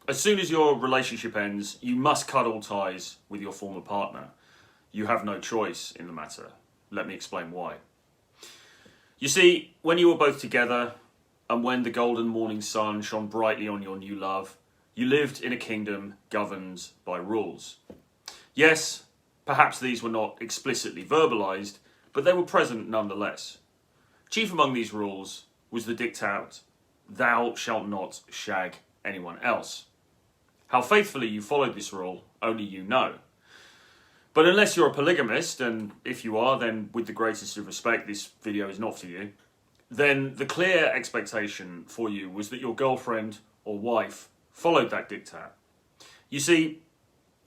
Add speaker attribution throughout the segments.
Speaker 1: As soon as your relationship ends, you must cut all ties with your former partner. You have no choice in the matter. Let me explain why. You see, when you were both together, and when the golden morning sun shone brightly on your new love, you lived in a kingdom governed by rules. Yes, perhaps these were not explicitly verbalized, but they were present nonetheless. Chief among these rules was the diktat, "Thou shalt not shag anyone else." How faithfully you followed this rule, only you know. But unless you're a polygamist, and if you are, then with the greatest of respect, this video is not for you, then the clear expectation for you was that your girlfriend or wife followed that diktat. You see,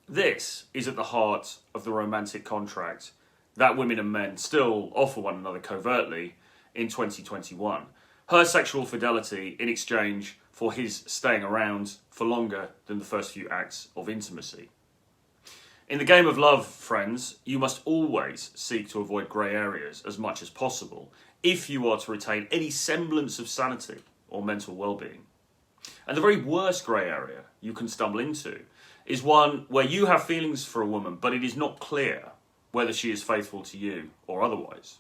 Speaker 1: this is at the heart of the romantic contract that women and men still offer one another covertly in 2021. Her sexual fidelity in exchange for his staying around for longer than the first few acts of intimacy. In the game of love, friends, you must always seek to avoid grey areas as much as possible if you are to retain any semblance of sanity or mental well-being. And the very worst grey area you can stumble into is one where you have feelings for a woman, but it is not clear whether she is faithful to you or otherwise.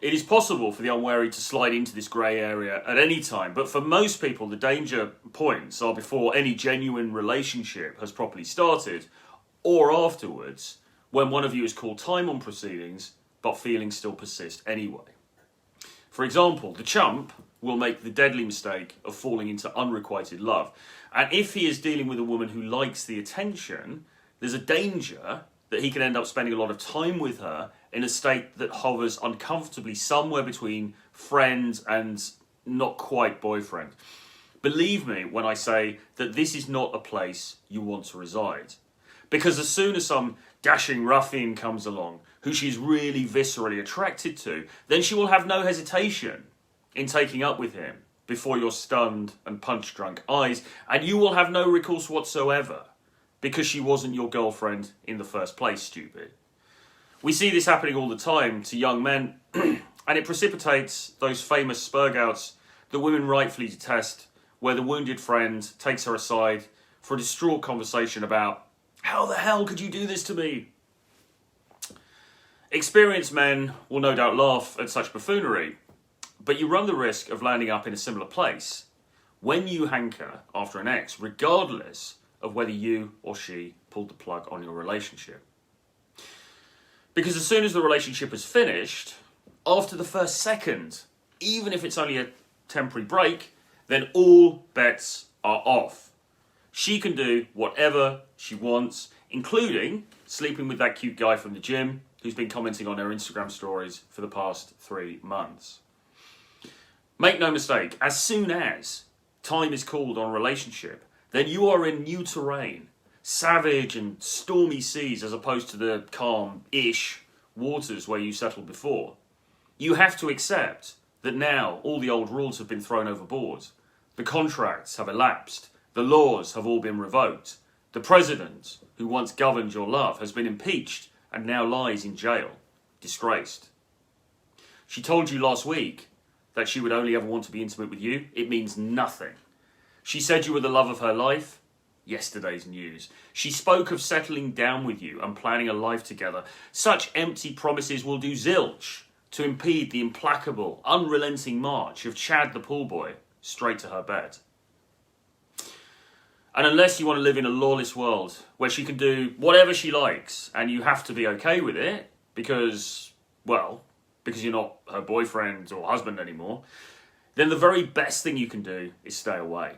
Speaker 1: It is possible for the unwary to slide into this grey area at any time, but for most people the danger points are before any genuine relationship has properly started, or afterwards, when one of you is called time on proceedings, but feelings still persist anyway. For example, the chump will make the deadly mistake of falling into unrequited love, and if he is dealing with a woman who likes the attention, there's a danger that he can end up spending a lot of time with her in a state that hovers uncomfortably somewhere between friend and not quite boyfriend. Believe me when I say that this is not a place you want to reside. Because as soon as some dashing ruffian comes along, who she's really viscerally attracted to, then she will have no hesitation in taking up with him before your stunned and punch-drunk eyes, and you will have no recourse whatsoever, because she wasn't your girlfriend in the first place, stupid. We see this happening all the time to young men, and it precipitates those famous spurgouts that women rightfully detest, where the wounded friend takes her aside for a distraught conversation about, "How the hell could you do this to me?" Experienced men will no doubt laugh at such buffoonery, but you run the risk of landing up in a similar place when you hanker after an ex, regardless of whether you or she pulled the plug on your relationship. Because as soon as the relationship is finished, after the first second, even if it's only a temporary break, then all bets are off. She can do whatever she wants, including sleeping with that cute guy from the gym who's been commenting on her Instagram stories for the past 3 months. Make no mistake, as soon as time is called on a relationship, then you are in new terrain, savage and stormy seas as opposed to the calm-ish waters where you settled before. You have to accept that now all the old rules have been thrown overboard. The contracts have elapsed. The laws have all been revoked. The president, who once governed your love, has been impeached and now lies in jail, disgraced. She told you last week that she would only ever want to be intimate with you. It means nothing. She said you were the love of her life. Yesterday's news. She spoke of settling down with you and planning a life together. Such empty promises will do zilch to impede the implacable, unrelenting march of Chad the pool boy straight to her bed. And unless you want to live in a lawless world where she can do whatever she likes and you have to be okay with it because you're not her boyfriend or husband anymore, then the very best thing you can do is stay away.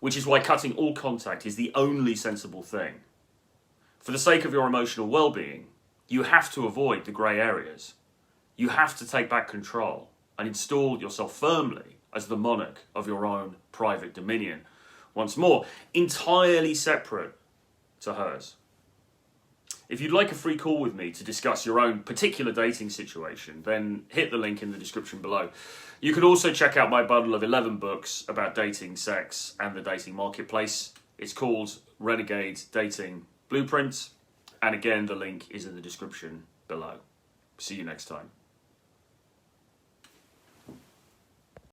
Speaker 1: Which is why cutting all contact is the only sensible thing. For the sake of your emotional well-being, you have to avoid the grey areas. You have to take back control and install yourself firmly as the monarch of your own private dominion. Once more, entirely separate to hers. If you'd like a free call with me to discuss your own particular dating situation, then hit the link in the description below. You can also check out my bundle of 11 books about dating, sex, and the dating marketplace. It's called Renegade Dating Blueprint, and again, the link is in the description below. See you next time.